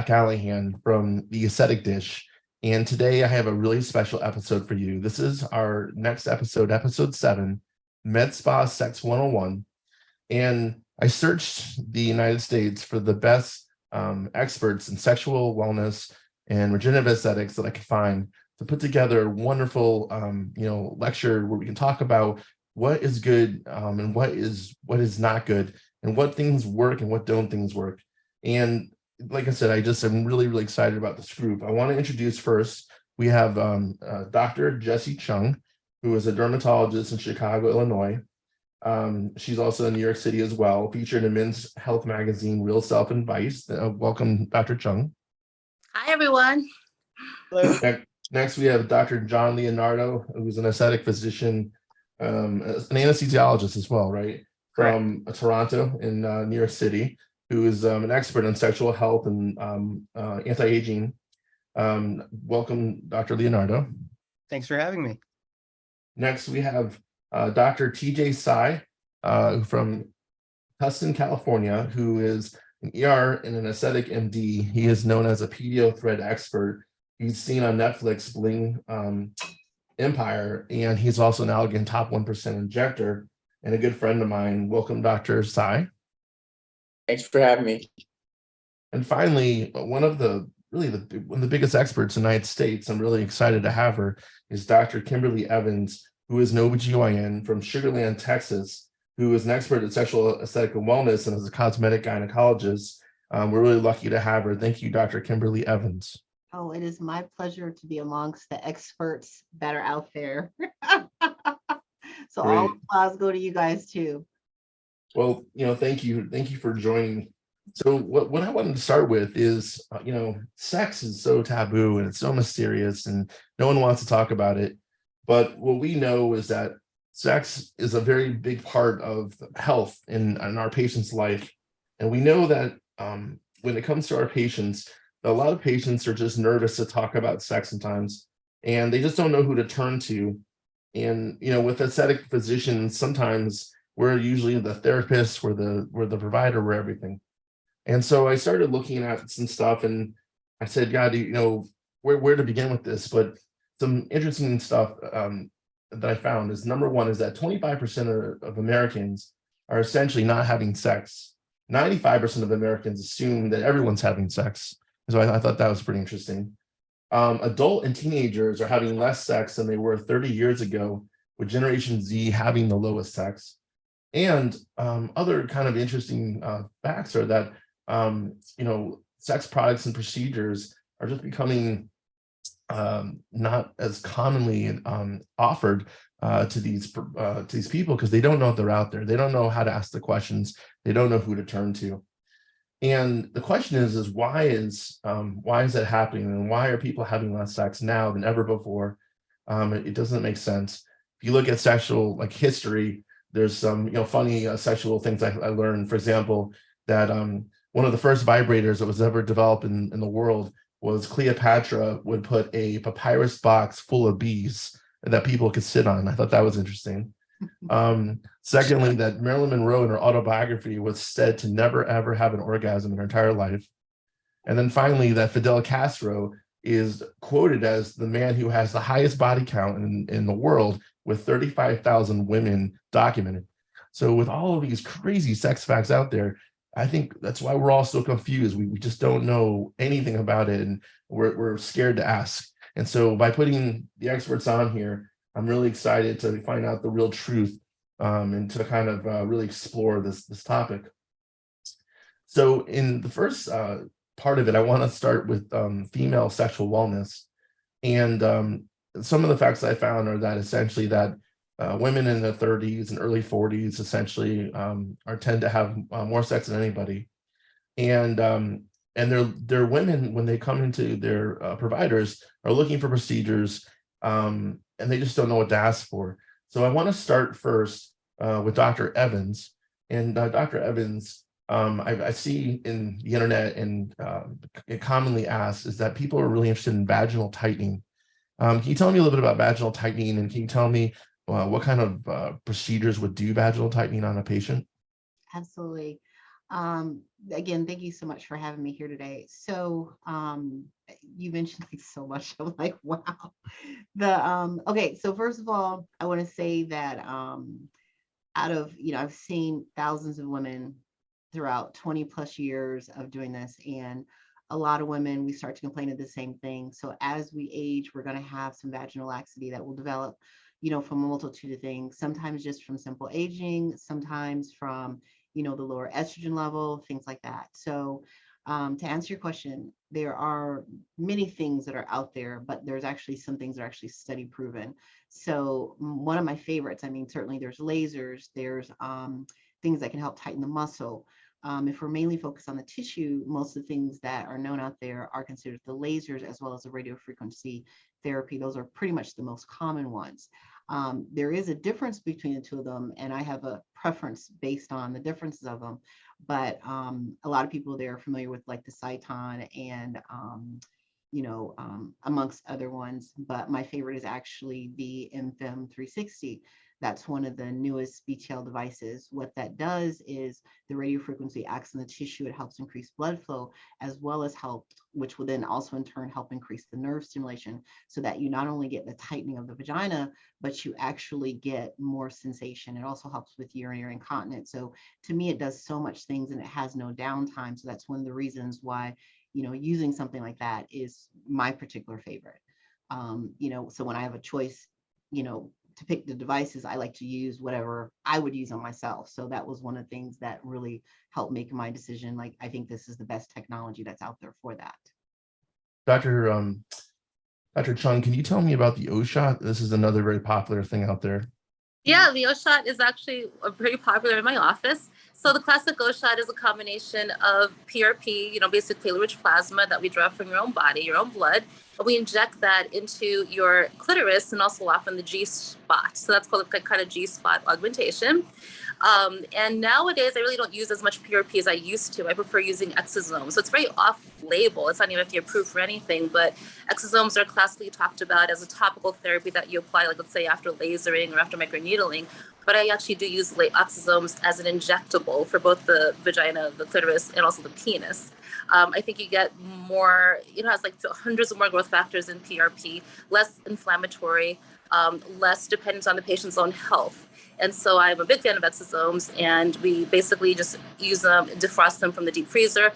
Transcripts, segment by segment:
Scott Callahan from the Aesthetic Dish, and today I have a really special episode for you. This is our next episode, episode 7, Med Spa Sex 101, and I searched the United States for the best experts in sexual wellness and regenerative aesthetics that I could find to put together a wonderful, lecture where we can talk about what is good and what is not good, and what things work and what don't things work. And like I said, I'm really, really excited about this group. I want to introduce first, we have Dr. Jessie Cheung, who is a dermatologist in Chicago, Illinois. She's also in New York City as well, featured in Men's Health magazine, Real Self and Vice. Welcome, Dr. Cheung. Hi, everyone. Hello. Next, we have Dr. John Leonardo, who's an aesthetic physician, an anesthesiologist as well, right? Correct. From Toronto in New York City, who is an expert in sexual health and anti-aging. Welcome, Dr. Leonardo. Thanks for having me. Next, we have Dr. Tsay from Tustin, California, who is an ER and an aesthetic MD. He is known as a pedio thread expert. He's seen on Netflix Bling Empire, and he's also an Allergan top 1% injector and a good friend of mine. Welcome, Dr. Tsay. Thanks for having me. And finally, one of the biggest experts in the United States, I'm really excited to have her, is Dr. Kimberly Evans, who is an OBGYN from Sugarland, Texas, who is an expert in sexual aesthetic and wellness and is a cosmetic gynecologist. We're really lucky to have her. Thank you, Dr. Kimberly Evans. Oh, it is my pleasure to be amongst the experts that are out there. So Great. all applause go to you guys too. Well, thank you for joining. So what I wanted to start with is, sex is so taboo and it's so mysterious and no one wants to talk about it. But what we know is that sex is a very big part of health in our patient's life. And we know that when it comes to our patients, a lot of patients are just nervous to talk about sex sometimes, and they just don't know who to turn to. And, with aesthetic physicians, sometimes we're usually the therapist, we're the provider, we're everything. And so I started looking at some stuff and I said, God, where to begin with this? But some interesting stuff that I found is, number one, is that 25% of Americans are essentially not having sex. 95% of Americans assume that everyone's having sex. So I thought that was pretty interesting. Adult and teenagers are having less sex than they were 30 years ago, with Generation Z having the lowest sex. And other kind of interesting facts are that, sex products and procedures are just becoming not as commonly offered to these people, because they don't know if they're out there. They don't know how to ask the questions. They don't know who to turn to. And the question is why is that happening, and why are people having less sex now than ever before? It doesn't make sense. If you look at sexual history, there's some funny sexual things I learned. For example, that one of the first vibrators that was ever developed in the world was Cleopatra would put a papyrus box full of bees that people could sit on. I thought that was interesting. Secondly, that Marilyn Monroe in her autobiography was said to never ever have an orgasm in her entire life. And then finally, that Fidel Castro is quoted as the man who has the highest body count in the world, with 35,000 women documented. So with all of these crazy sex facts out there, I think that's why we're all so confused. We just don't know anything about it, and we're scared to ask. And so by putting the experts on here, I'm really excited to find out the real truth and to kind of really explore this topic. So in the first part of it, I want to start with female sexual wellness. And some of the facts I found are that essentially that women in their 30s and early 40s essentially tend to have more sex than anybody. And they're women, when they come into their providers, are looking for procedures, and they just don't know what to ask for. So I want to start first with Dr. Evans. And Dr. Evans, I see in the internet, and it commonly asked, is that people are really interested in vaginal tightening. Can you tell me a little bit about vaginal tightening, and can you tell me what kind of procedures would do vaginal tightening on a patient? Absolutely. Again, thank you so much for having me here today. So you mentioned like so much. I'm like, wow. Okay, so first of all, I want to say that out of, I've seen thousands of women throughout 20 plus years of doing this, and a lot of women, we start to complain of the same thing. So as we age, we're going to have some vaginal laxity that will develop, from a multitude of things, sometimes just from simple aging, sometimes from, the lower estrogen level, things like that. So to answer your question, there are many things that are out there, but there's actually some things that are actually study proven. So one of my favorites, I mean, certainly there's lasers, there's things that can help tighten the muscle. If we're mainly focused on the tissue, most of the things that are known out there are considered the lasers as well as the radiofrequency therapy. Those are pretty much the most common ones. There is a difference between the two of them, and I have a preference based on the differences of them. But a lot of people there are familiar with like the Cyton and amongst other ones. But my favorite is actually the MFEM 360. That's one of the newest BTL devices. What that does is the radio frequency acts on the tissue. It helps increase blood flow, as well as which will then also in turn help increase the nerve stimulation, so that you not only get the tightening of the vagina, but you actually get more sensation. It also helps with urinary incontinence. So to me, it does so much things and it has no downtime. So that's one of the reasons why, using something like that is my particular favorite. So when I have a choice, to pick the devices, I like to use whatever I would use on myself. So that was one of the things that really helped make my decision. Like, I think this is the best technology that's out there for that. Dr. Chung, can you tell me about the O shot? This is another very popular thing out there. Yeah, the O shot is actually pretty popular in my office. So the classic O shot is a combination of PRP, basically rich plasma that we draw from your own body, your own blood. We inject that into your clitoris and also often the G spot. So that's called a kind of G spot augmentation. And nowadays, I really don't use as much PRP as I used to. I prefer using exosomes. So it's very off-label. It's not even FDA approved for anything, but exosomes are classically talked about as a topical therapy that you apply, like let's say after lasering or after microneedling. But I actually do use exosomes as an injectable for both the vagina, the clitoris, and also the penis. I think you get more, it has like hundreds of more growth factors in PRP, less inflammatory, less dependent on the patient's own health. And so I'm a big fan of exosomes, and we basically just use them, defrost them from the deep freezer,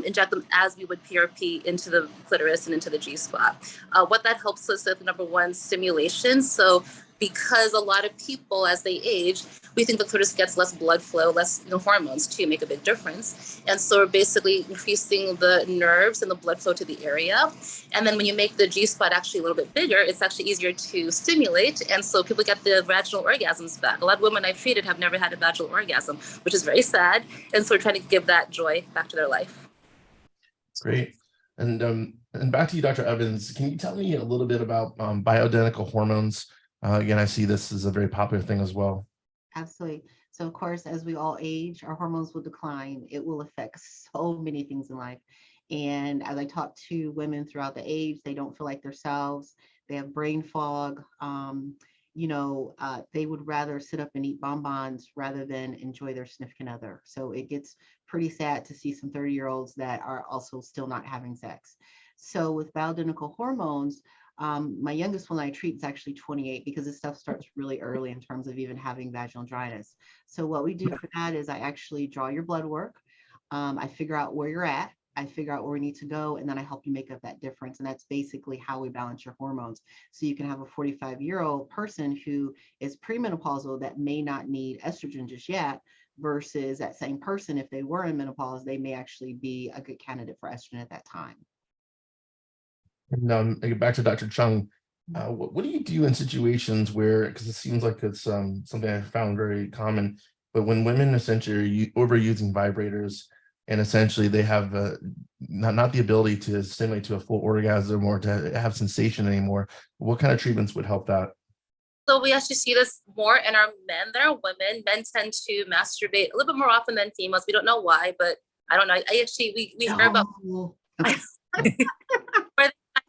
inject them as we would PRP into the clitoris and into the G-spot. What that helps us with, number one, stimulation. So because a lot of people, as they age, we think the clitoris gets less blood flow, less hormones too make a big difference. And so we're basically increasing the nerves and the blood flow to the area. And then when you make the G-spot actually a little bit bigger, it's actually easier to stimulate. And so people get the vaginal orgasms back. A lot of women I've treated have never had a vaginal orgasm, which is very sad. And so we're trying to give that joy back to their life. Great. And back to you, Dr. Evans, can you tell me a little bit about bioidentical hormones? Again, I see this is a very popular thing as well. Absolutely. So of course, as we all age, our hormones will decline. It will affect so many things in life. And as I talk to women throughout the age, they don't feel like themselves. They have brain fog. They would rather sit up and eat bonbons rather than enjoy their significant other. So it gets pretty sad to see some 30-year-olds that are also still not having sex. So with bioidentical hormones, my youngest one I treat is actually 28 because this stuff starts really early in terms of even having vaginal dryness. So what we do for that is I actually draw your blood work. I figure out where you're at. I figure out where we need to go, and then I help you make up that difference. And that's basically how we balance your hormones. So you can have a 45-year-old person who is premenopausal that may not need estrogen just yet, versus that same person, if they were in menopause, they may actually be a good candidate for estrogen at that time. And back to Dr. Chung, what do you do in situations where, because it seems like it's something I found very common, but when women essentially are overusing vibrators and essentially they have not the ability to stimulate to a full orgasm or to have sensation anymore, what kind of treatments would help that? So we actually see this more in our men than our women. Men tend to masturbate a little bit more often than females. We don't know why, but I don't know. We hear about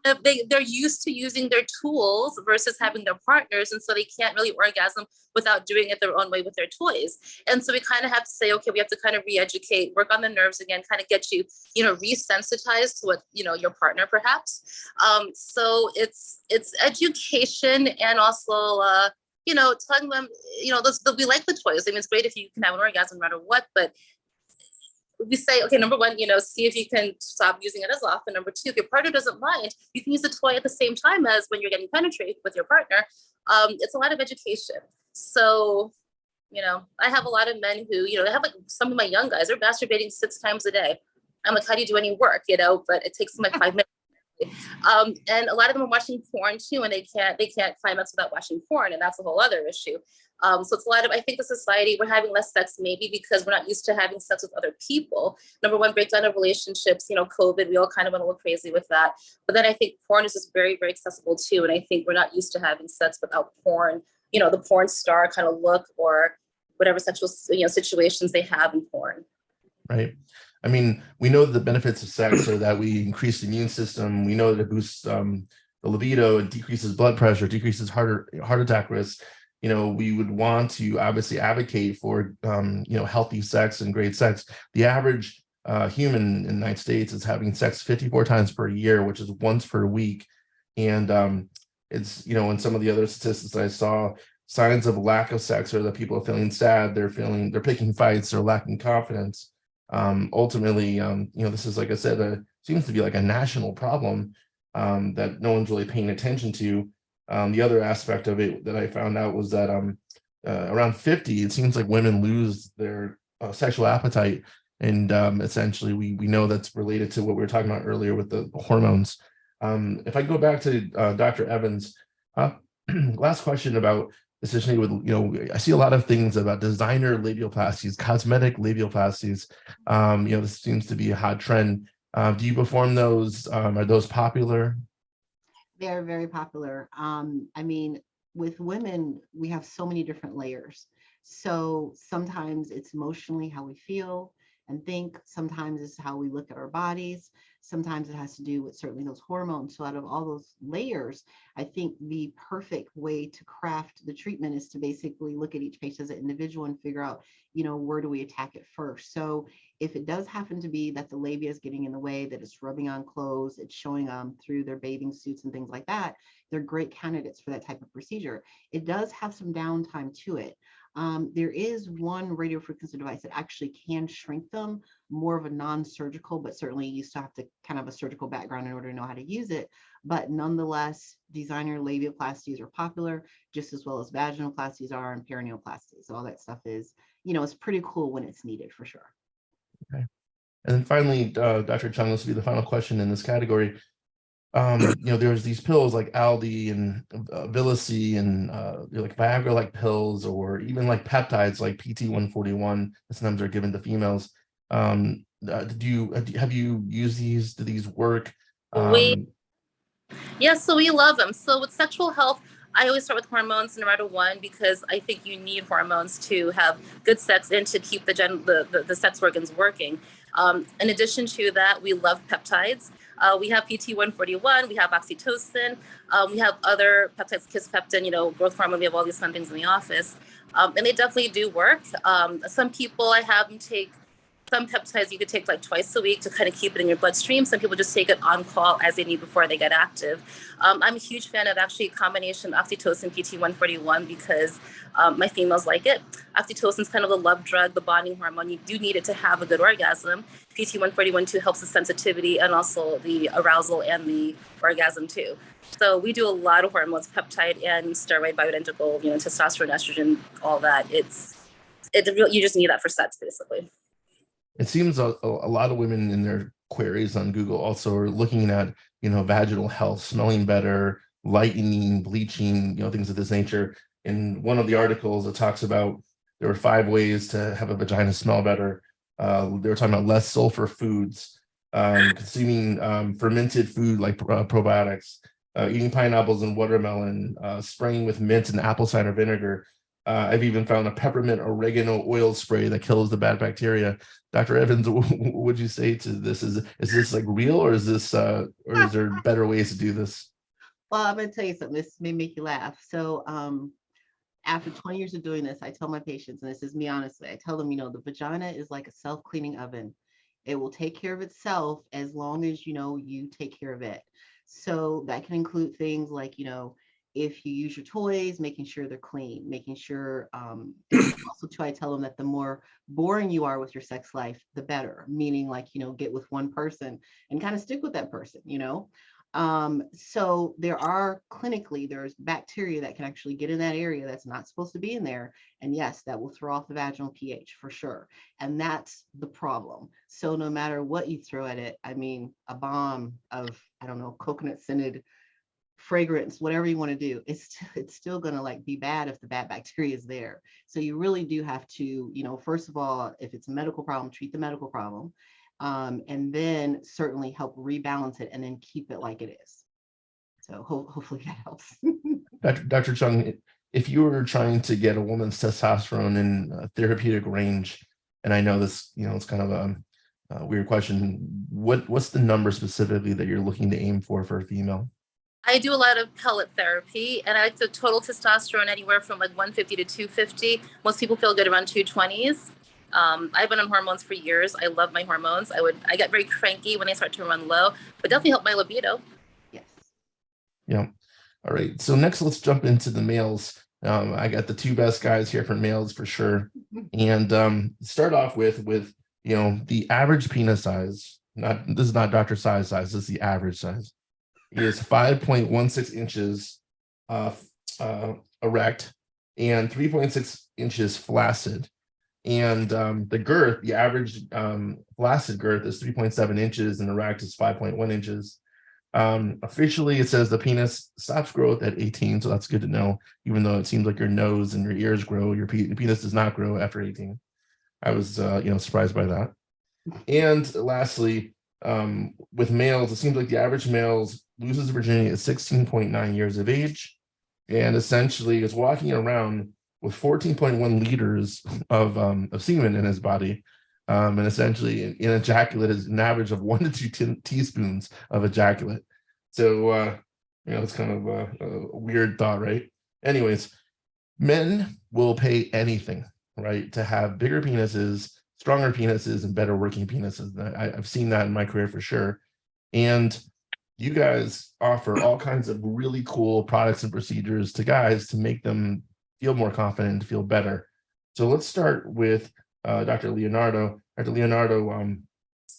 they're used to using their tools versus having their partners, and so they can't really orgasm without doing it their own way with their toys. And so we kind of have to say, okay, we have to kind of re-educate, work on the nerves again, kind of get you, resensitized to what, your partner perhaps. So it's education, and also telling them, we like the toys. I mean, it's great if you can have an orgasm no matter what, but we say, okay, number one, see if you can stop using it as often. Number two, if your partner doesn't mind, you can use the toy at the same time as when you're getting penetrated with your partner. It's a lot of education. So, I have a lot of men who, I have like some of my young guys, they're masturbating 6 times a day. I'm like, how do you do any work? But it takes them like 5 minutes. And a lot of them are watching porn too, and they can't climax without watching porn, and that's a whole other issue. So it's a lot of, I think the society, we're having less sex maybe because we're not used to having sex with other people. Number one, breakdown of relationships, COVID, we all kind of went a little crazy with that. But then I think porn is just very, very accessible too. And I think we're not used to having sex without porn, the porn star kind of look or whatever sexual, situations they have in porn. Right. I mean, we know the benefits of sex are that we increase the immune system. We know that it boosts the libido, it decreases blood pressure, decreases heart attack risk. We would want to obviously advocate for, healthy sex and great sex. The average human in the United States is having sex 54 times per year, which is once per week. And it's, in some of the other statistics I saw, signs of lack of sex are that people are feeling sad, they're picking fights, they're lacking confidence. Ultimately, this is, like I said, seems to be like a national problem that no one's really paying attention to. The other aspect of it that I found out was that around 50, it seems like women lose their sexual appetite. And essentially, we know that's related to what we were talking about earlier with the hormones. If I go back to Dr. Evans, last question about essentially with, I see a lot of things about designer labioplasties, cosmetic labioplasties. This seems to be a hot trend. Do you perform those? Are those popular? They're very popular. I mean, with women, we have so many different layers. So sometimes it's emotionally how we feel and think. Sometimes it's how we look at our bodies. Sometimes it has to do with certainly those hormones. So out of all those layers, I think the perfect way to craft the treatment is to basically look at each patient as an individual and figure out, where do we attack it first? So if it does happen to be that the labia is getting in the way, that it's rubbing on clothes, it's showing through their bathing suits and things like that, they're great candidates for that type of procedure. It does have some downtime to it. There is one radiofrequency device that actually can shrink them, more of a non-surgical, but certainly you still have to kind of a surgical background in order to know how to use it. But nonetheless, designer labioplasties are popular, just as well as vaginoplasties are, and perineoplasties. So all that stuff is, it's pretty cool when it's needed for sure. Okay. And then finally, Dr. Cheung, this will be the final question in this category. There's these pills like Addyi and Vyleesi and like Viagra-like pills, or even like peptides like PT141 that sometimes are given to females. Have you used these? Do these work? So we love them. So with sexual health, I always start with hormones no matter what, because I think you need hormones to have good sex and to keep the sex organs working. In addition to that, we love peptides. We have PT141, we have oxytocin, we have other peptides, kisspeptin, growth hormone, we have all these fun things in the office. And they definitely do work. Some people, I have them take some peptides you could take like twice a week to kind of keep it in your bloodstream. Some people just take it on call as they need before they get active. I'm a huge fan of actually a combination oxytocin PT141 because my females like it. Oxytocin is kind of the love drug, the bonding hormone. You do need it to have a good orgasm. PT141 too helps the sensitivity and also the arousal and the orgasm too. So we do a lot of hormones, peptide and steroid, bioidentical, testosterone, estrogen, all that. You just need that for sex, basically. It seems a lot of women in their queries on Google also are looking at, vaginal health, smelling better, lightening, bleaching, things of this nature. In one of the articles, it talks about there were 5 ways to have a vagina smell better. They were talking about less sulfur foods, consuming fermented food like probiotics, eating pineapples and watermelon, spraying with mint and apple cider vinegar. I've even found a peppermint oregano oil spray that kills the bad bacteria. Dr. Evans, what would you say to this? Is this like real, or is this or is there better ways to do this? Well, I'm gonna tell you something. This may make you laugh. So, after 20 years of doing this, I tell my patients, and this is me honestly, I tell them, the vagina is like a self-cleaning oven. It will take care of itself as long as you take care of it. So that can include things like, if you use your toys, making sure they're clean, making sure, also too, I tell them that the more boring you are with your sex life, the better, meaning like, get with one person and kind of stick with that person, so there's bacteria that can actually get in that area that's not supposed to be in there. And yes, that will throw off the vaginal pH for sure. And that's the problem. So no matter what you throw at it, I mean, a bomb of, I don't know, coconut scented fragrance, whatever you want to do, it's still going to like be bad if the bad bacteria is there. So you really do have to, first of all, if it's a medical problem, treat the medical problem. And then certainly help rebalance it and then keep it like it is. So hopefully that helps. Dr. Cheung, if you were trying to get a woman's testosterone in a therapeutic range, and I know this, it's kind of a weird question, what's the number specifically that you're looking to aim for a female? I do a lot of pellet therapy, and I like the total testosterone anywhere from like 150 to 250. Most people feel good around 220s. I've been on hormones for years. I love my hormones. I get very cranky when they start to run low, but definitely help my libido. Yes. Yeah. All right. So next, let's jump into the males. I got the two best guys here for males for sure. And start off with the average penis size. This is not Dr. Size. This is the average size. Is 5.16 inches erect and 3.6 inches flaccid. And the girth, the average flaccid girth is 3.7 inches and erect is 5.1 inches. Officially, it says the penis stops growth at 18, so that's good to know, even though it seems like your nose and your ears grow, your penis does not grow after 18. I was, surprised by that. And lastly, with males, it seems like the average males loses virginity at 16.9 years of age, and essentially is walking around with 14.1 liters of semen in his body, and essentially in ejaculate is an average of 1 to 2 teaspoons of ejaculate. So it's kind of a weird thought, right? Anyways, men will pay anything, right, to have bigger penises, stronger penises, and better working penises. I've seen that in my career for sure. And you guys offer all kinds of really cool products and procedures to guys to make them feel more confident, to feel better. So let's start with Dr. Leonardo. Dr. Leonardo,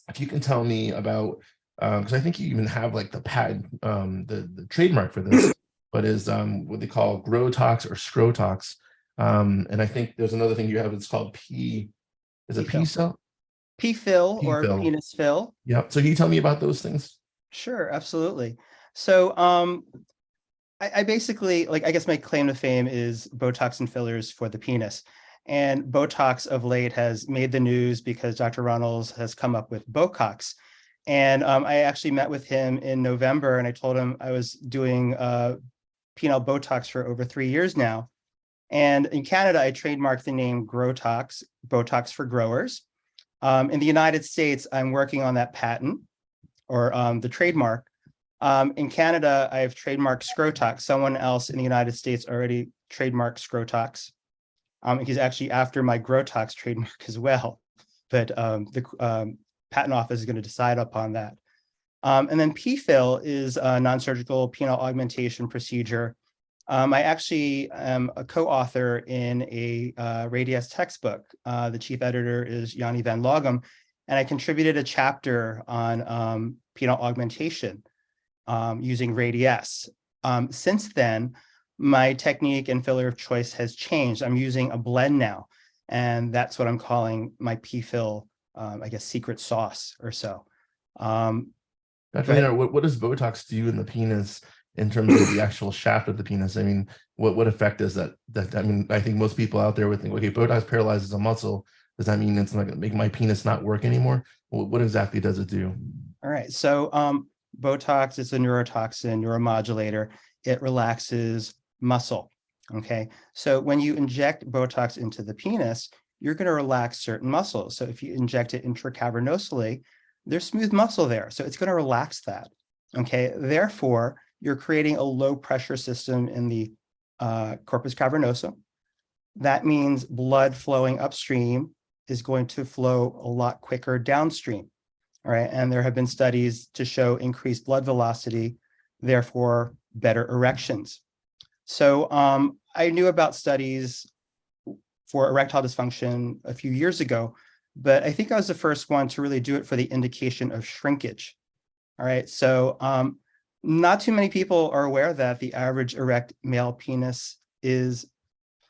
if you can tell me about, because I think you even have like the patent, the trademark for this, but is what they call Grotox or Scotox. And I think there's another thing you have, it's called P-fill? P-fill or P-fill. penis fill. Yep. So can you tell me about those things? Sure, absolutely. So I basically, I guess my claim to fame is Botox and fillers for the penis. And Botox of late has made the news because Dr. Runnels has come up with Bocox. And I actually met with him in November and I told him I was doing penile Botox for over 3 years now. And in Canada, I trademarked the name Grotox, Botox for growers. In the United States, I'm working on that patent or the trademark. In Canada, I have trademarked Scotox. Someone else in the United States already trademarked Scotox. He's actually after my Grotox trademark as well, but the patent office is going to decide upon that. And then P-fill is a non-surgical penile augmentation procedure. I actually am a co-author in a Radius textbook. The chief editor is Yanni Van Logem, and I contributed a chapter on penile augmentation using Radius. Since then, my technique and filler of choice has changed. I'm using a blend now, and that's what I'm calling my P-fill, I guess, secret sauce or so. Dr. Leonard, what does Botox do in the penis in terms of the actual shaft of the penis? I mean, what effect does that I mean, I think most people out there would think, okay, Botox paralyzes a muscle. Does that mean it's not going to make my penis not work anymore? What exactly does it do? All right. So Botox is a neurotoxin, neuromodulator. It relaxes muscle. Okay, so when you inject Botox into the penis, you're going to relax certain muscles. So if you inject it intracavernosally, there's smooth muscle there. So it's going to relax that. Okay, therefore, you're creating a low pressure system in the corpus cavernosum. That means blood flowing upstream is going to flow a lot quicker downstream. All right, and there have been studies to show increased blood velocity, therefore better erections. So I knew about studies for erectile dysfunction a few years ago, but I think I was the first one to really do it for the indication of shrinkage. All right, so not too many people are aware that the average erect male penis is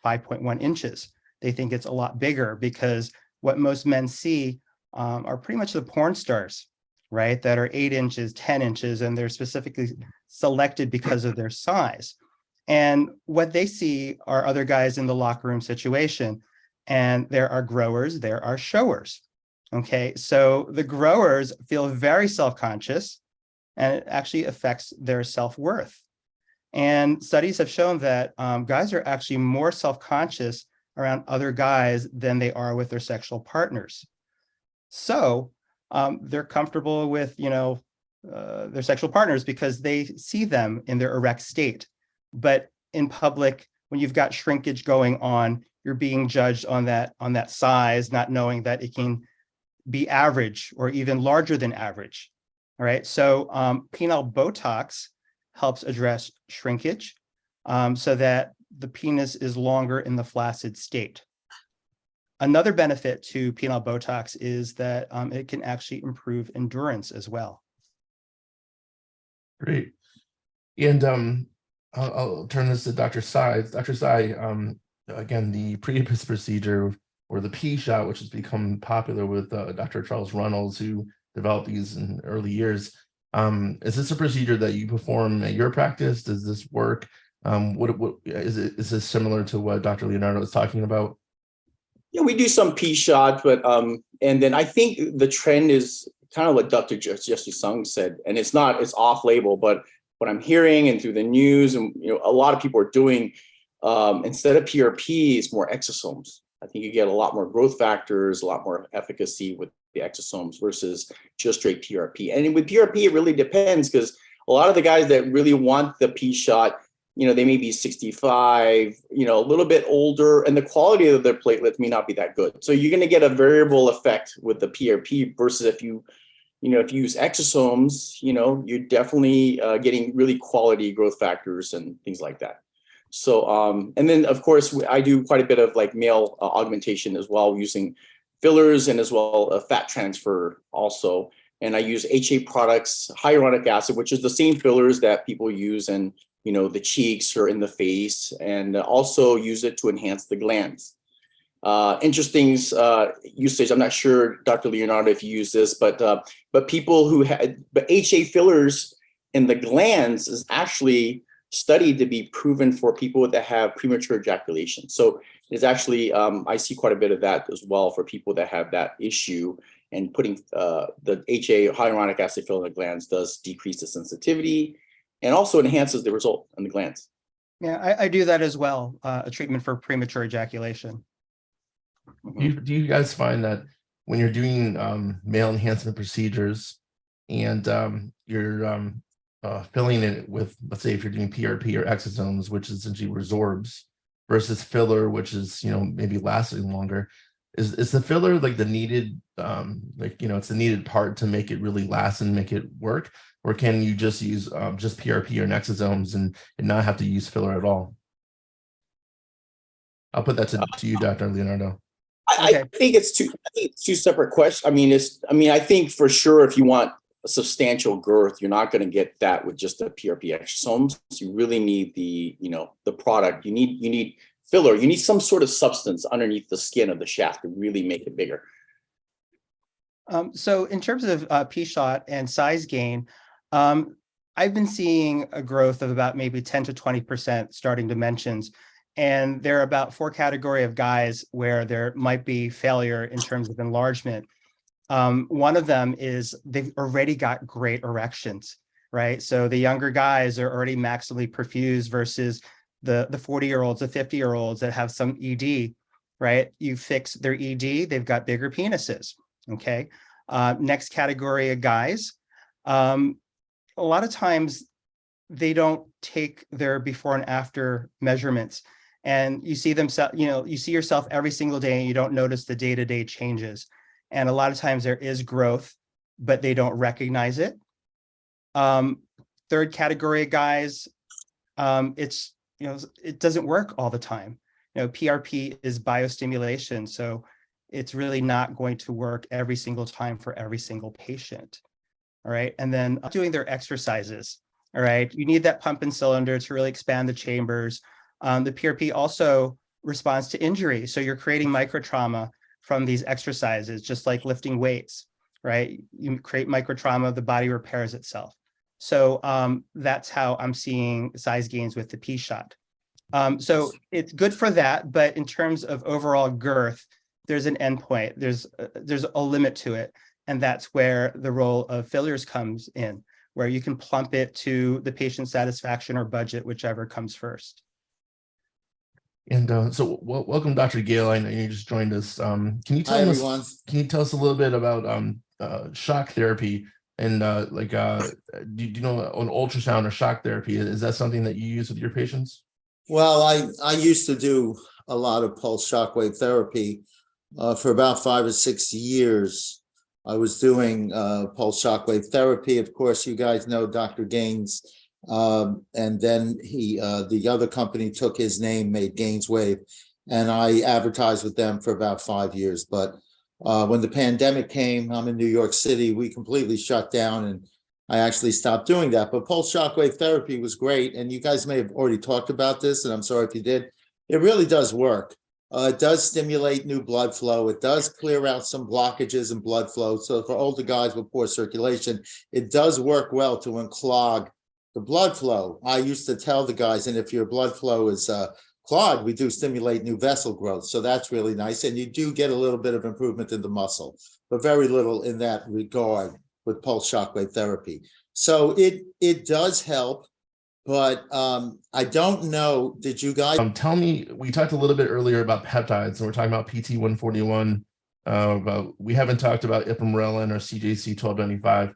5.1 inches. They think it's a lot bigger because what most men see are pretty much the porn stars, right? That are 8 inches, 10 inches, and they're specifically selected because of their size. And what they see are other guys in the locker room situation. And there are growers, there are showers. Okay, so the growers feel very self-conscious, and it actually affects their self-worth. And studies have shown that guys are actually more self-conscious around other guys than they are with their sexual partners. So they're comfortable with, their sexual partners because they see them in their erect state. But in public, when you've got shrinkage going on, you're being judged on that size, not knowing that it can be average or even larger than average. All right, so penile Botox helps address shrinkage so that the penis is longer in the flaccid state. Another benefit to penile Botox is that it can actually improve endurance as well. Great. And I'll turn this to Dr. Tsay. Dr. Tsay, again, the Priapus procedure or the P shot, which has become popular with Dr. Charles Runnels, who developed these in early years. Is this a procedure that you perform at your practice? Does this work? What is it? Is this similar to what Dr. Leonardo was talking about? Yeah, we do some P shots, but and then I think the trend is kind of what Dr. Jessie Cheung said, and it's off label, but what I'm hearing and through the news, and a lot of people are doing instead of PRP, it's more exosomes. I think you get a lot more growth factors, a lot more efficacy with the exosomes versus just straight PRP. And with PRP, it really depends because a lot of the guys that really want the P shot, they may be 65, a little bit older, and the quality of their platelets may not be that good. So you're going to get a variable effect with the PRP versus if you use exosomes, you're definitely getting really quality growth factors and things like that. So, and then of course, I do quite a bit of like male augmentation as well, using fillers and as well a fat transfer also. And I use HA products, hyaluronic acid, which is the same fillers that people use in, the cheeks or in the face, and also use it to enhance the glands. Interesting usage. I'm not sure, Dr. Leonardo, if you use this, but people who had, but HA fillers in the glands is actually studied to be proven for people that have premature ejaculation. So it's actually, I see quite a bit of that as well for people that have that issue, and putting the HA, hyaluronic acid fill in the glands, does decrease the sensitivity and also enhances the result in the glands. Yeah, I do that as well, a treatment for premature ejaculation. Do you guys find that when you're doing male enhancement procedures and you're filling it with, let's say if you're doing PRP or exosomes, which essentially resorbs, versus filler, which is maybe lasting longer, is the filler like the needed it's the needed part to make it really last and make it work, or can you just use just PRP or exosomes and not have to use filler at all? I'll put that to you, Dr. Leonardo. I think it's two separate questions. I think for sure if you want a substantial girth, you're not going to get that with just the PRP exosomes. You really need the product. You need filler. You need some sort of substance underneath the skin of the shaft to really make it bigger. So in terms of P-shot and size gain, I've been seeing a growth of about maybe 10 to 20% starting dimensions. And there are about 4 categories of guys where there might be failure in terms of enlargement. One of them is they've already got great erections, right? So the younger guys are already maximally perfused versus the 40-year-olds, the 50-year-olds that have some ED, right? You fix their ED, they've got bigger penises, okay? Next category of guys, a lot of times they don't take their before and after measurements, and you see themselves, you see yourself every single day and you don't notice the day-to-day changes. And a lot of times there is growth, but they don't recognize it. Third category of guys, it's, it doesn't work all the time. PRP is biostimulation, so it's really not going to work every single time for every single patient. All right. And then doing their exercises. All right. You need that pump and cylinder to really expand the chambers. The PRP also responds to injury. So you're creating microtrauma from these exercises, just like lifting weights, right? You create microtrauma, the body repairs itself. So that's how I'm seeing size gains with the P shot. So it's good for that, but in terms of overall girth, there's an endpoint. There's a limit to it, and that's where the role of fillers comes in, where you can plump it to the patient's satisfaction or budget, whichever comes first. And so, welcome, Dr. Gael. I know you just joined us. Can you tell Hi, us? everyone. Can you tell us a little bit about shock therapy and do you know an ultrasound or shock therapy? Is that something that you use with your patients? Well, I used to do a lot of pulse shockwave therapy for about 5 or 6 years. I was doing pulse shockwave therapy. Of course, you guys know Dr. Gaines. And then the other company took his name, made Gaineswave, and I advertised with them for about 5 years. But when the pandemic came, I'm in New York City, we completely shut down and I actually stopped doing that. But pulse shockwave therapy was great. And you guys may have already talked about this, and I'm sorry if you did. It really does work. It does stimulate new blood flow. It does clear out some blockages in blood flow. So for older guys with poor circulation, it does work well to unclog the blood flow. I used to tell the guys, and if your blood flow is clogged, we do stimulate new vessel growth. So that's really nice. And you do get a little bit of improvement in the muscle, but very little in that regard with pulse shockwave therapy. So it does help, but I don't know, did you guys tell me, we talked a little bit earlier about peptides, and we're talking about PT141, but we haven't talked about ipamorelin or CJC 1295.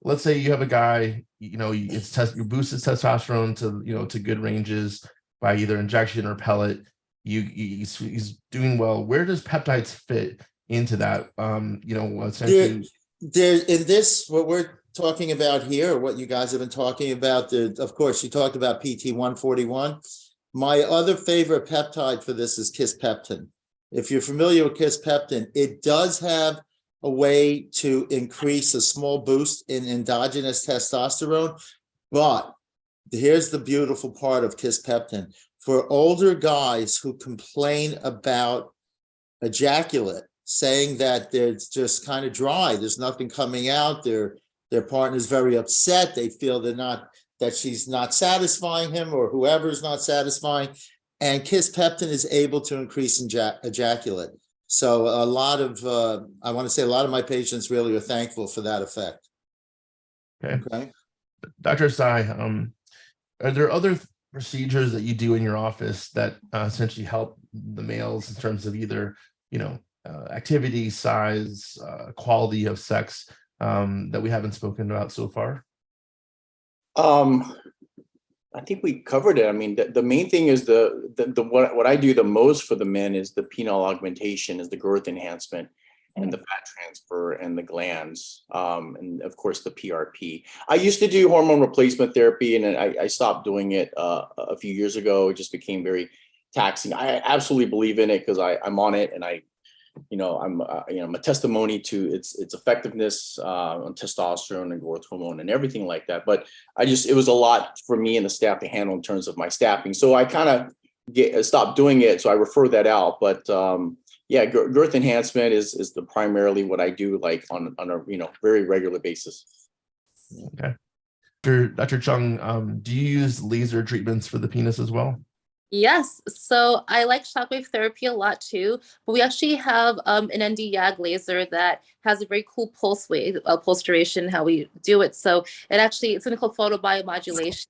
Let's say you have a guy, you boost his testosterone to good ranges by either injection or pellet. He's doing well. Where does peptides fit into that? Essentially, there in this, what we're talking about here, what you guys have been talking about, of course, you talked about PT141. My other favorite peptide for this is kisspeptin. If you're familiar with kisspeptin, it does have a way to increase a small boost in endogenous testosterone. But here's the beautiful part of kisspeptin. For older guys who complain about ejaculate, saying that they're just kind of dry, there's nothing coming out, their partner's very upset, they feel that she's not satisfying him or whoever's not satisfying, and kisspeptin is able to increase ejaculate. So a lot of, I want to say a lot of my patients really are thankful for that effect. Okay. Dr. Tsay, are there other procedures that you do in your office that essentially help the males in terms of either, activity, size, quality of sex that we haven't spoken about so far? I think we covered it. I mean, the main thing is what I do the most for the men is the penile augmentation, is the growth enhancement and the fat transfer and the glands, and of course the PRP. I used to do hormone replacement therapy, and I stopped doing it a few years ago. It just became very taxing. I absolutely believe in it because I'm on it, and I'm a testimony to its effectiveness on testosterone and growth hormone and everything like that. But it was a lot for me and the staff to handle in terms of my staffing. So I kind of stopped doing it. So I refer that out. But yeah, girth enhancement is the primarily what I do, like on a very regular basis. Okay. Dr. Cheung, do you use laser treatments for the penis as well? Yes, so I like shockwave therapy a lot too, but we actually have an ND YAG laser that has a very cool pulse wave, pulse duration, how we do it. So it's something called photobiomodulation.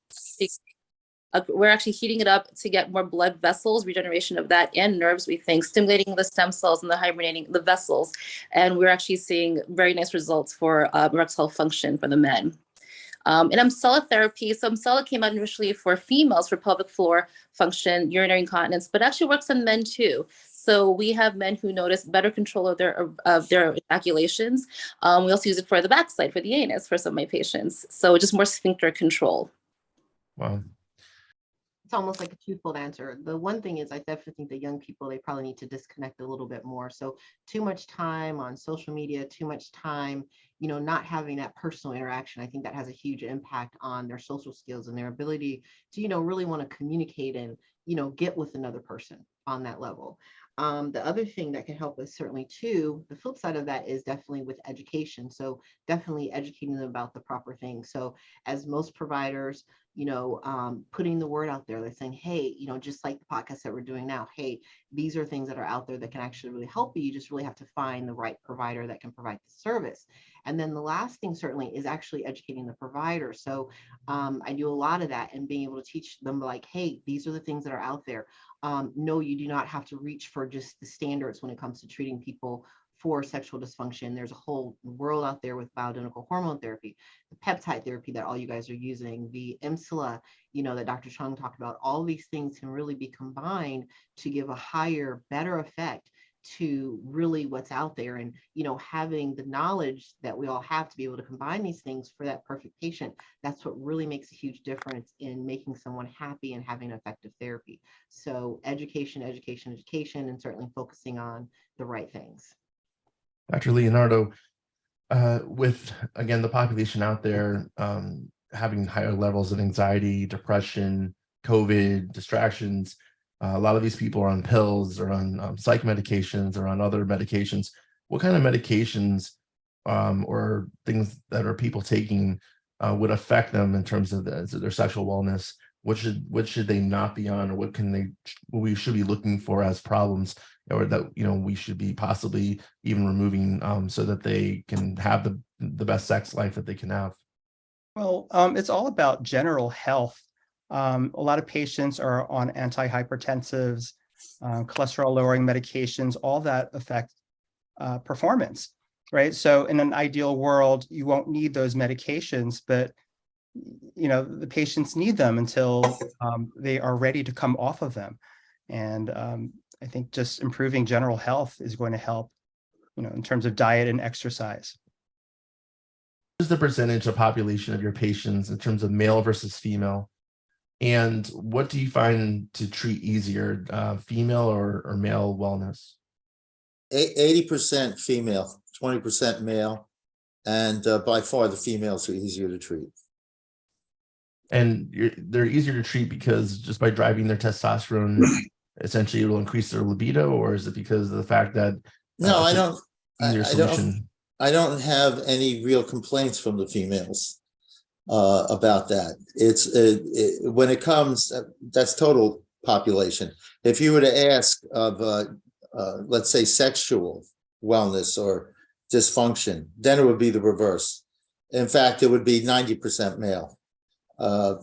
we're actually heating it up to get more blood vessels, regeneration of that, and nerves, we think, stimulating the stem cells and the hibernating the vessels. And we're actually seeing very nice results for erectile function for the men. And EMSELLA therapy. So EMSELLA came out initially for females for pelvic floor function, urinary incontinence, but actually works on men too. So we have men who notice better control of their ejaculations. We also use it for the backside, for the anus, for some of my patients. So just more sphincter control. Wow. It's almost like a twofold answer. The one thing is I definitely think the young people, they probably need to disconnect a little bit more. So too much time on social media, too much time, not having that personal interaction. I think that has a huge impact on their social skills and their ability to, really want to communicate and, get with another person on that level. The other thing that can help us certainly too, the flip side of that is definitely with education. So definitely educating them about the proper things. So as most providers, putting the word out there, they're saying, hey, just like the podcast that we're doing now, hey, these are things that are out there that can actually really help you. You just really have to find the right provider that can provide the service. And then the last thing certainly is actually educating the provider. So I do a lot of that and being able to teach them like, hey, these are the things that are out there. No, you do not have to reach for just the standards when it comes to treating people for sexual dysfunction. There's a whole world out there with bioidentical hormone therapy, the peptide therapy that all you guys are using, the EMSELLA, that Dr. Cheung talked about. All these things can really be combined to give a higher, better effect to really what's out there. And, having the knowledge that we all have to be able to combine these things for that perfect patient, that's what really makes a huge difference in making someone happy and having effective therapy. So education, education, education, and certainly focusing on the right things. Dr. Leonardo, with, again, the population out there having higher levels of anxiety, depression, COVID, distractions, a lot of these people are on pills or on psych medications or on other medications. What kind of medications or things that are people taking would affect them in terms of their sexual wellness? What should they not be on, or what we should be looking for as problems, or that we should be possibly even removing so that they can have the best sex life that they can have? Well, it's all about general health. A lot of patients are on antihypertensives, cholesterol lowering medications, all that affect performance, right? So in an ideal world, you won't need those medications, but the patients need them until they are ready to come off of them. And I think just improving general health is going to help, in terms of diet and exercise. What is the percentage of population of your patients in terms of male versus female? And what do you find to treat easier, female or male wellness? 80% female, 20% male, and by far the females are easier to treat. And they're easier to treat because just by driving their testosterone, essentially it will increase their libido, or is it because of the fact that No, I don't. easier solution? I don't have any real complaints from the females about that. It's when it comes, that's total population. If you were to ask of, let's say, sexual wellness or dysfunction, then it would be the reverse. In fact, it would be 90% male.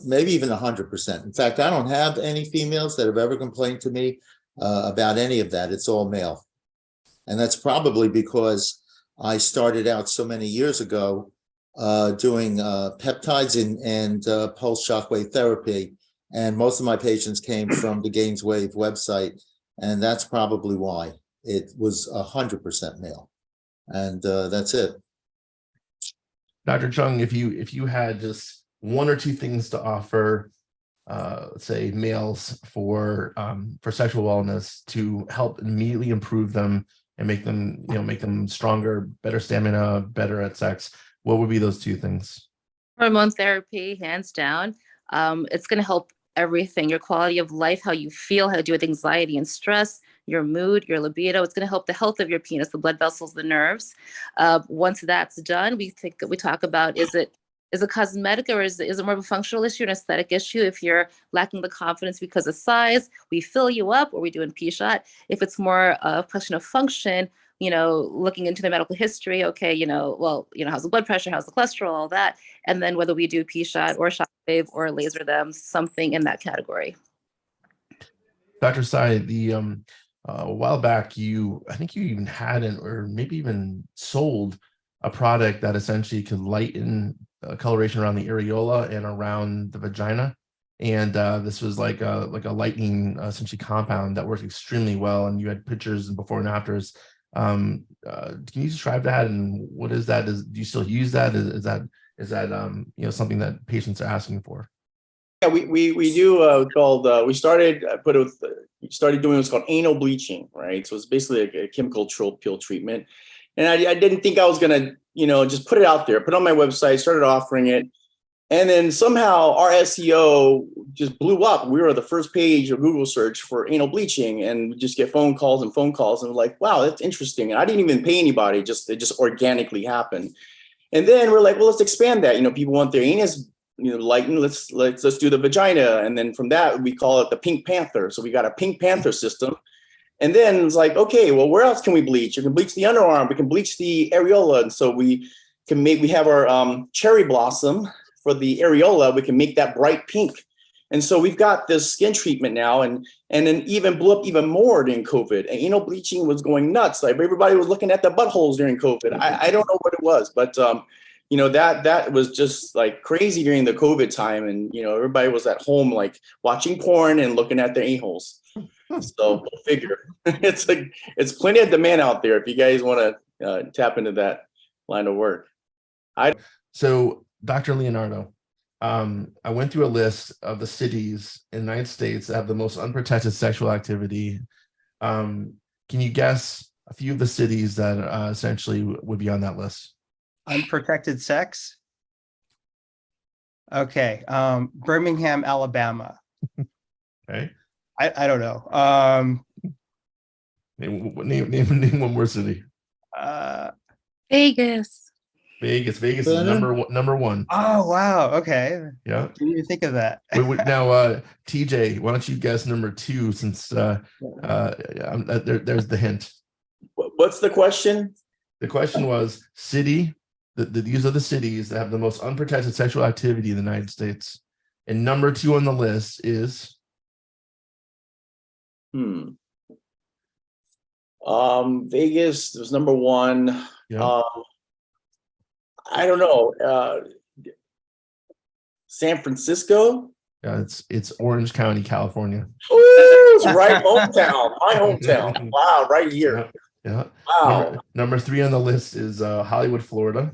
Maybe even 100%. In fact, I don't have any females that have ever complained to me about any of that. It's all male. And that's probably because I started out so many years ago doing peptides and pulse shockwave therapy. And most of my patients came from the Gainswave website. And that's probably why it was 100% male. And that's it. Dr. Cheung, if you had just one or two things to offer, say males for sexual wellness to help immediately improve them and make them stronger, better stamina, better at sex, what would be those two things? Hormone therapy, hands down. It's going to help everything, your quality of life, how you feel, how to deal with anxiety and stress, your mood, your libido. It's going to help the health of your penis, the blood vessels, the nerves. Once that's done, we talk about, is it cosmetic, or is it more of a functional issue, an aesthetic issue? If you're lacking the confidence because of size, we fill you up, or we do a P-shot. If it's more a question of function, looking into their medical history. Okay, how's the blood pressure, how's the cholesterol, all that. And then whether we do P-shot or shockwave or laser them, something in that category. Dr. Tsay, a while back, I think you even had or maybe even sold a product that essentially could lighten coloration around the areola and around the vagina. And this was like a lightening essentially compound that worked extremely well. And you had pictures and before and afters. Can you describe that? And what is that? Do you still use that? Is that something that patients are asking for? Yeah, we do we started doing what's called anal bleaching, right? So it's basically a chemical peel treatment. And I didn't think I was gonna, just put it out there, put it on my website, started offering it. And then somehow our SEO just blew up. We were the first page of Google search for anal bleaching, and we just get phone calls, and we're like, wow, that's interesting. And I didn't even pay anybody, it just organically happened. And then we're like, well, let's expand that. People want their anus lighten, let's do the vagina. And then from that, we call it the Pink Panther. So we got a Pink Panther system. And then it's like, okay, well, where else can we bleach? We can bleach the underarm, we can bleach the areola. And so we have our cherry blossom for the areola, we can make that bright pink. And so we've got this skin treatment now, and then even blew up even more during COVID. And anal bleaching was going nuts. Like everybody was looking at the buttholes during COVID. I don't know what it was, but that was just like crazy during the COVID time. And, everybody was at home, like watching porn and looking at their a-holes. So go figure. It's plenty of demand out there if you guys want to tap into that line of work. So Dr. Leonardo, I went through a list of the cities in the United States that have the most unprotected sexual activity. Can you guess a few of the cities that essentially would be on that list? Unprotected sex. Okay. Birmingham, Alabama. Okay. I don't know. Name one more city. Vegas. Vegas is number one. Oh, wow. Okay. Yeah. Didn't even think of that. Now, TJ, why don't you guess number two, since there's the hint. What's the question? The question was these are the cities that have the most unprotected sexual activity in the United States. And number two on the list is Vegas was number one. Yeah. I don't know. San Francisco. Yeah, it's Orange County, California. Ooh, it's right hometown. My hometown. Wow, right here. Yeah. Wow. Number three on the list is Hollywood, Florida.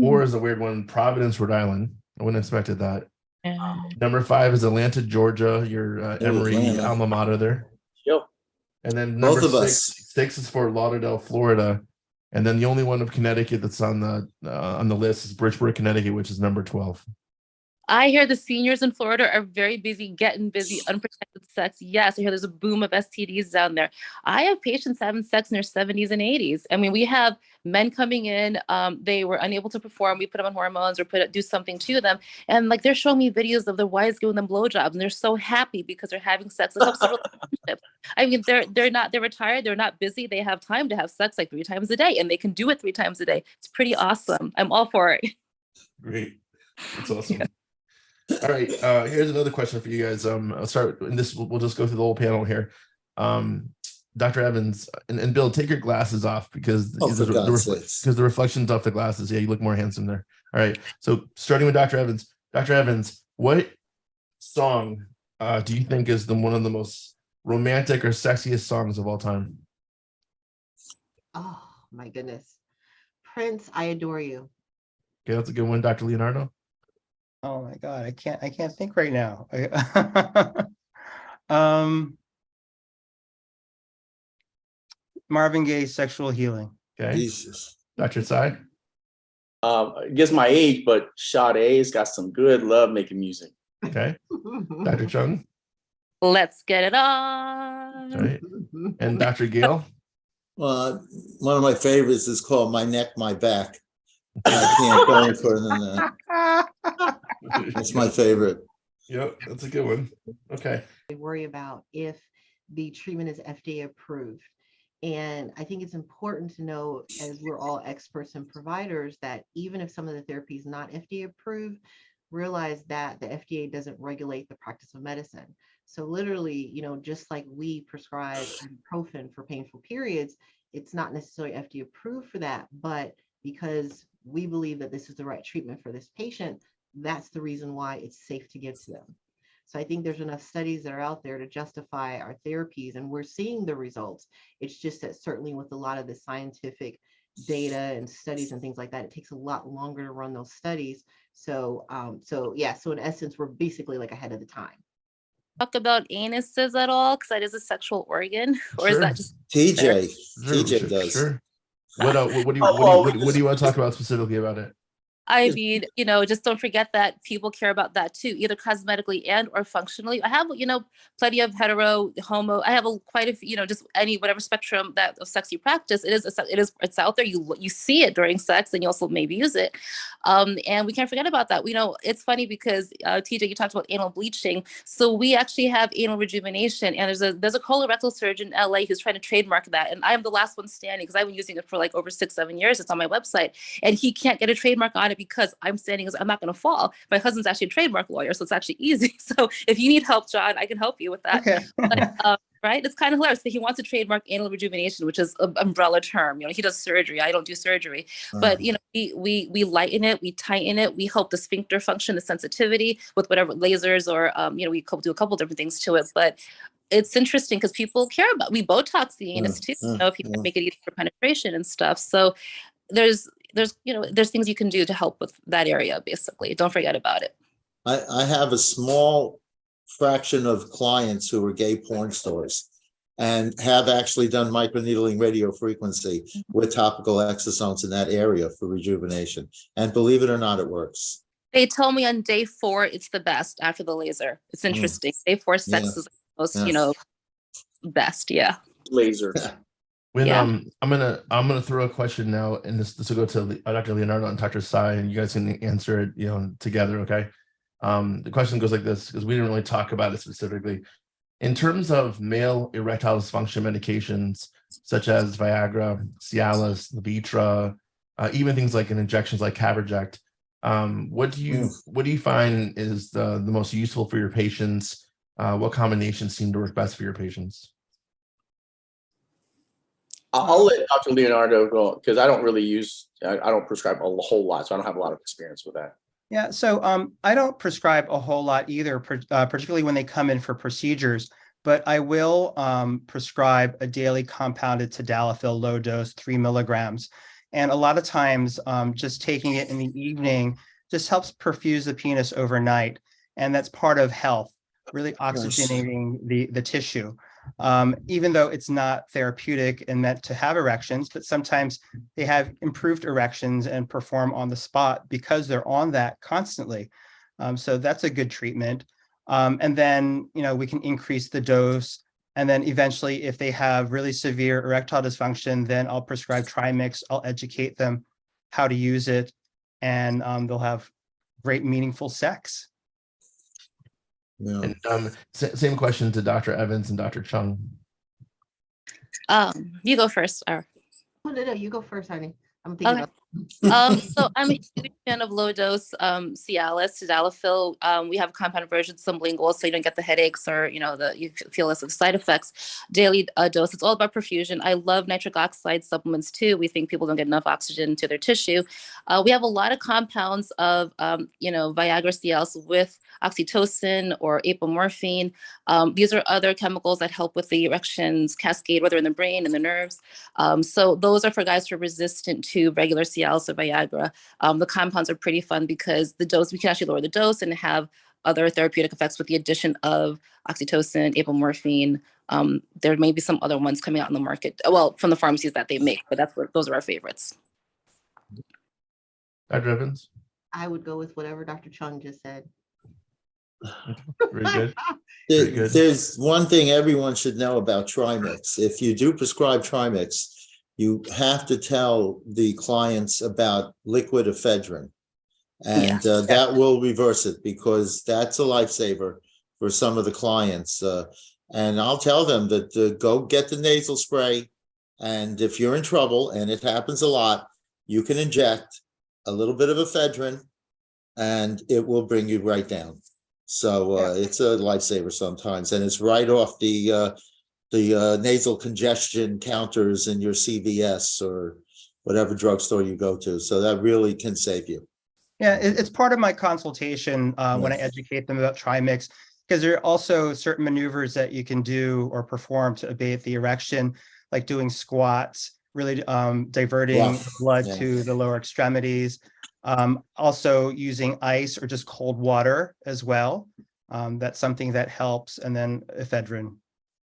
Four is a weird one, Providence, Rhode Island. I wouldn't have expected that. Number five is Atlanta, Georgia, your Emory alma mater there. Yep. And then number Both of six is Fort Lauderdale, Florida. And then the only one of Connecticut that's on the list is Bridgeport, Connecticut, which is number 12. I hear the seniors in Florida are very busy, getting busy, unprotected sex. Yes, I hear there's a boom of STDs down there. I have patients having sex in their 70s and 80s. I mean, we have men coming in, they were unable to perform. We put them on hormones or do something to them. And like, they're showing me videos of their wives giving them blowjobs, and they're so happy because they're having sex. It helps the relationship. I mean, they're retired, they're not busy. They have time to have sex like 3 times a day, and they can do it 3 times a day. It's pretty awesome. I'm all for it. Great. That's awesome. Yeah. All right. Here's another question for you guys. I'll start, and this we'll just go through the whole panel here. Dr. Evans and Bill, take your glasses off because the reflections off the glasses. Yeah, you look more handsome there. All right. So starting with Dr. Evans. Dr. Evans, what song do you think is one of the most romantic or sexiest songs of all time? Oh my goodness. Prince, I Adore You. Okay, that's a good one. Dr. Leonardo. Oh my God, I can't think right now. Marvin Gaye's Sexual Healing. Okay. Jesus. Dr. Tsay. I guess my age, but Sade's got some good love making music. Okay. Dr. Cheung. Let's get it on. Okay. And Dr. Gael. One of my favorites is called My Neck, My Back. I can't go any further than that. That's my favorite. Yep, that's a good one. Okay. They worry about if the treatment is FDA approved. And I think it's important to know, as we're all experts and providers, that even if some of the therapy is not FDA approved, realize that the FDA doesn't regulate the practice of medicine. So literally, just like we prescribe ibuprofen for painful periods, it's not necessarily FDA approved for that, but because we believe that this is the right treatment for this patient, that's the reason why it's safe to give to them. So I think there's enough studies that are out there to justify our therapies, and we're seeing the results. It's just that certainly with a lot of the scientific data and studies and things like that, it takes a lot longer to run those studies. So in essence, we're basically like ahead of the time. Talk about anuses at all? Because that is a sexual organ, or is Sure. that just TJ, Sure, TJ does. Sure. What do you Oh, what do you want to talk about specifically about it? I mean, just don't forget that people care about that too, either cosmetically and or functionally. I have, plenty of hetero, homo. I have quite a few, just any whatever spectrum that of sex you practice. It's out there. You see it during sex, and you also maybe use it. And we can't forget about that. It's funny because TJ, you talked about anal bleaching. So we actually have anal rejuvenation, and there's a colorectal surgeon in LA who's trying to trademark that, and I am the last one standing because I've been using it for like over 6-7 years. It's on my website, and he can't get a trademark on it because I'm standing, I'm not going to fall. My husband's actually a trademark lawyer, so it's actually easy. So if you need help, John, I can help you with that. Okay. But, right? It's kind of hilarious. He wants to trademark anal rejuvenation, which is an umbrella term. He does surgery. I don't do surgery. But we lighten it, we tighten it, we help the sphincter function, the sensitivity with whatever lasers, or we do a couple different things to it. But it's interesting because people care about. We Botox the anus too. If you can make it easy for penetration and stuff. So there's things you can do to help with that area. Basically, don't forget about it. I have a small fraction of clients who are gay porn stars and have actually done microneedling radiofrequency with topical exosomes in that area for rejuvenation. And believe it or not, it works. They tell me on day 4 it's the best after the laser. It's interesting. Day 4 sex is the most, best. Yeah. Laser. When I'm gonna throw a question now, and this will go to Dr. Leonardo and Dr. Tsay, and you guys can answer it, together, okay? The question goes like this, because we didn't really talk about it specifically. In terms of male erectile dysfunction medications, such as Viagra, Cialis, Levitra, even things like in injections like Caverject, what do you find is the most useful for your patients? What combinations seem to work best for your patients? I'll let Dr. Leonardo go because I don't really I don't prescribe a whole lot, so I don't have a lot of experience with that. Yeah, so I don't prescribe a whole lot either, particularly when they come in for procedures, but I will prescribe a daily compounded tadalafil low dose, 3 milligrams. And a lot of times just taking it in the evening just helps perfuse the penis overnight. And that's part of health, really oxygenating the tissue. Even though it's not therapeutic and meant to have erections, but sometimes they have improved erections and perform on the spot because they're on that constantly. So that's a good treatment. And then, we can increase the dose. And then eventually, if they have really severe erectile dysfunction, then I'll prescribe Trimix. I'll educate them how to use it, and they'll have great, meaningful sex. Yeah. And same question to Dr. Evans and Dr. Cheung. You go first. Or... Oh, no, you go first, honey. I'm thinking about. So I'm a huge fan of low dose Cialis, tadalafil. We have compounded versions, sublingual, so you don't get the headaches or you feel less of side effects. Daily dose. It's all about perfusion. I love nitric oxide supplements too. We think people don't get enough oxygen to their tissue. We have a lot of compounds of Viagra, Cialis with oxytocin or apomorphine. These are other chemicals that help with the erections cascade, whether in the brain and the nerves. So those are for guys who are resistant to regular Cialis or Viagra. The compounds are pretty fun because we can actually lower the dose and have other therapeutic effects with the addition of oxytocin, apomorphine. There may be some other ones coming out in the market, well, from the pharmacies that they make, but those are our favorites. Dr. Evans? I would go with whatever Dr. Cheung just said. Very good. Very good. There's one thing everyone should know about Trimix. If you do prescribe Trimix, you have to tell the clients about liquid ephedrine, and that will reverse it, because that's a lifesaver for some of the clients. And I'll tell them that go get the nasal spray And if you're in trouble, and it happens a lot, you can inject a little bit of ephedrine and it will bring you right down. So it's a lifesaver sometimes, and it's right off the nasal congestion counters in your CVS or whatever drugstore you go to. So that really can save you. Yeah, it's part of my consultation when I educate them about Trimix, because there are also certain maneuvers that you can do or perform to abate the erection, like doing squats, really diverting blood to the lower extremities. Also using ice or just cold water as well. That's something that helps. And then ephedrine.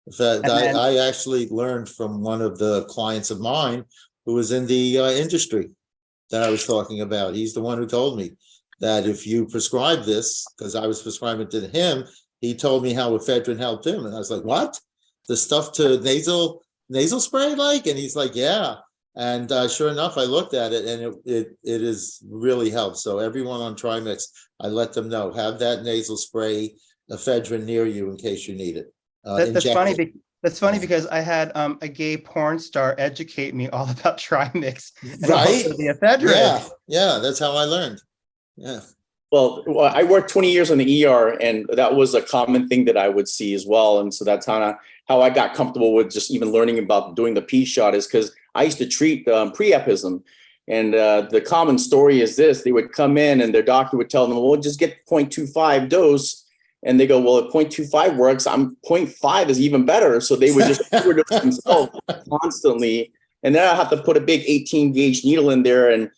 In fact, I actually learned from one of the clients of mine who was in the industry that I was talking about. He's the one who told me that if you prescribe this, because I was prescribing it to him, he told me how ephedrine helped him. And I was like, what? The stuff to nasal spray like? And he's like, yeah. And sure enough, I looked at it and it is really helped. So everyone on Trimix, I let them know, have that nasal spray ephedrine near you in case you need it. That's funny. That's funny because I had a gay porn star educate me all about Trimix and also the ephedrine. Yeah, that's how I learned. Yeah. Well, I worked 20 years in the ER, and that was a common thing that I would see as well. And so that's kind of how I got comfortable with just even learning about doing the P shot, is because I used to treat Priapism. And the common story is this: they would come in and their doctor would tell them, well, just get 0.25 dose. And they go, well, if 0.25 works, 0.5 is even better. So they would just overdose themselves constantly. And then I have to put a big 18 gauge needle in there and,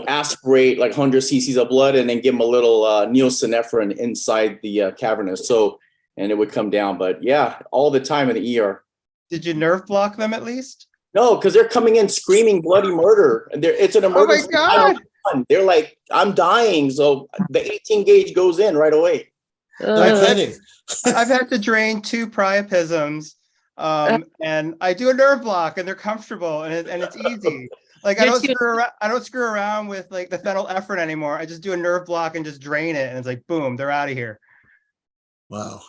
aspirate like 100 cc's of blood and then give them a little neosinephrine inside the cavernous. So, and it would come down. But yeah, all the time in the ER. Did you nerve block them at least? No, because they're coming in screaming bloody murder. And it's an emergency. Oh my God. They're like, I'm dying. So the 18 gauge goes in right away. I've had to drain 2 priapisms, and I do a nerve block, and they're comfortable, and it's easy. Like I don't screw around with like the phenylephrine anymore. I just do a nerve block and just drain it, and it's like boom, they're out of here. Wow.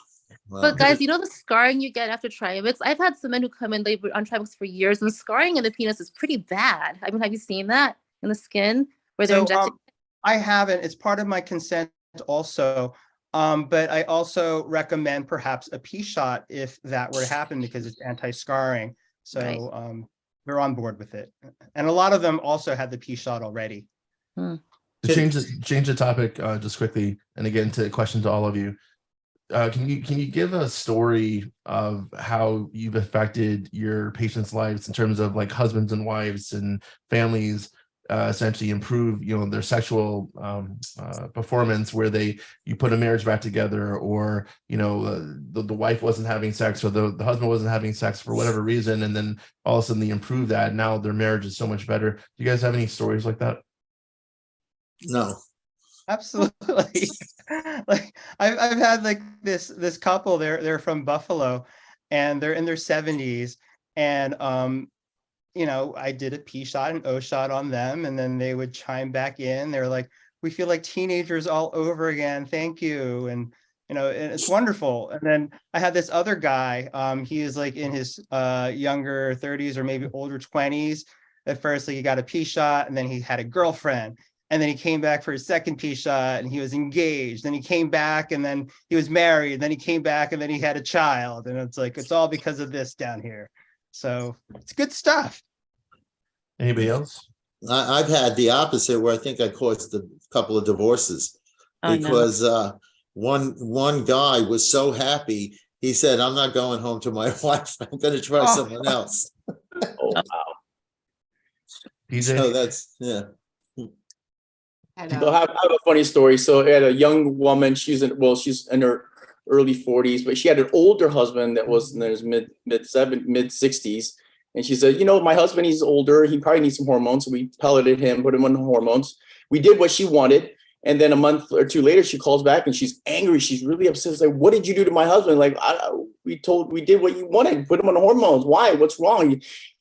But guys, the scarring you get after Trimix. I've had some men who come in, they've been on Trimix for years, and the scarring in the penis is pretty bad. I mean, have you seen that in the skin where they're injecting? I haven't. It's part of my consent also. But I also recommend perhaps a P shot if that were to happen, because it's anti-scarring. So we're on board with it. And a lot of them also had the P shot already. To change the topic just quickly, and again, to a question to all of you, can you give a story of how you've affected your patients' lives in terms of like husbands and wives and families essentially improve their sexual performance, where you put a marriage back together, or the wife wasn't having sex, or the husband wasn't having sex for whatever reason, and then all of a sudden they improve that, now their marriage is so much better. Do you guys have any stories like that? No. Absolutely. Like I've had like this couple, they're from Buffalo, and they're in their 70s, and I did a P shot and O shot on them, and then they would chime back in. They're like, we feel like teenagers all over again. Thank you. And, and it's wonderful. And then I had this other guy, he is like in his younger 30s or maybe older 20s. At first, like, he got a P shot, and then he had a girlfriend. And then he came back for his second P shot, and he was engaged. Then he came back, and then he was married. And then he came back, and then he had a child. And it's like, it's all because of this down here. So it's good stuff. Anybody else? I've had the opposite, where I think I caused a couple of divorces because one guy was so happy. He said, I'm not going home to my wife. I'm going to try someone else. Oh, wow. PJ? So that's, yeah. So I have a funny story. So I had a young woman. She's in her early 40s, but she had an older husband that was in his mid 60s. And she said, my husband, he's older. He probably needs some hormones. So we pelleted him, put him on hormones. We did what she wanted. And then a month or two later, she calls back and she's angry. She's really upset. She's like, what did you do to my husband? Like, we did what you wanted. Put him on hormones. Why? What's wrong?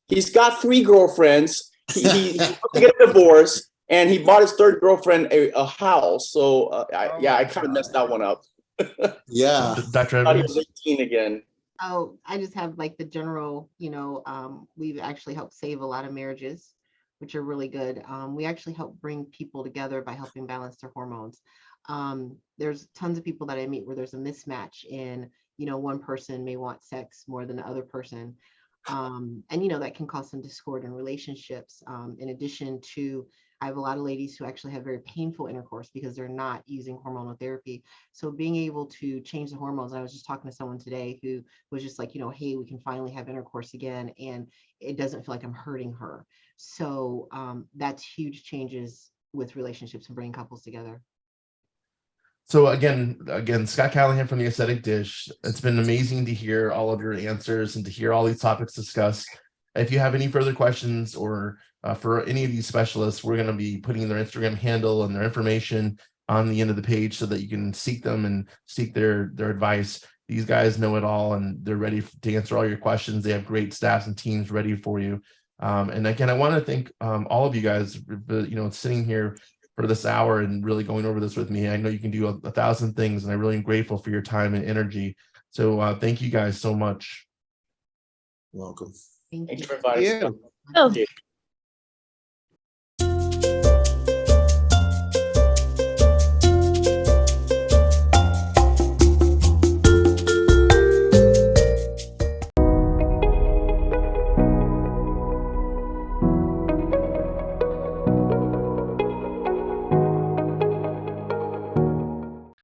He's got 3 girlfriends. He to get a divorce. And he bought his 3rd girlfriend a house. So I kind of messed that one up. Yeah. Dr. I thought he Evans? was 18 again. Oh, I just have like the general, we've actually helped save a lot of marriages, which are really good. We actually help bring people together by helping balance their hormones. There's tons of people that I meet where there's a mismatch in, one person may want sex more than the other person. And that can cause some discord in relationships. In addition to, I have a lot of ladies who actually have very painful intercourse because they're not using hormonal therapy. So being able to change the hormones, I was just talking to someone today who was just like, hey, we can finally have intercourse again, and it doesn't feel like I'm hurting her. So that's huge changes with relationships and bringing couples together. So again, Scott Callahan from the Aesthetic Dish. It's been amazing to hear all of your answers and to hear all these topics discussed. If you have any further questions or for any of these specialists, we're going to be putting their Instagram handle and their information on the end of the page so that you can seek them and seek their advice. These guys know it all, and they're ready to answer all your questions. They have great staffs and teams ready for you. And again, I want to thank all of you guys, sitting here for this hour and really going over this with me. I know you can do a thousand things, and I really am grateful for your time and energy. So thank you guys so much. Welcome. Thank Thank you you. for inviting us. You. Oh, Okay.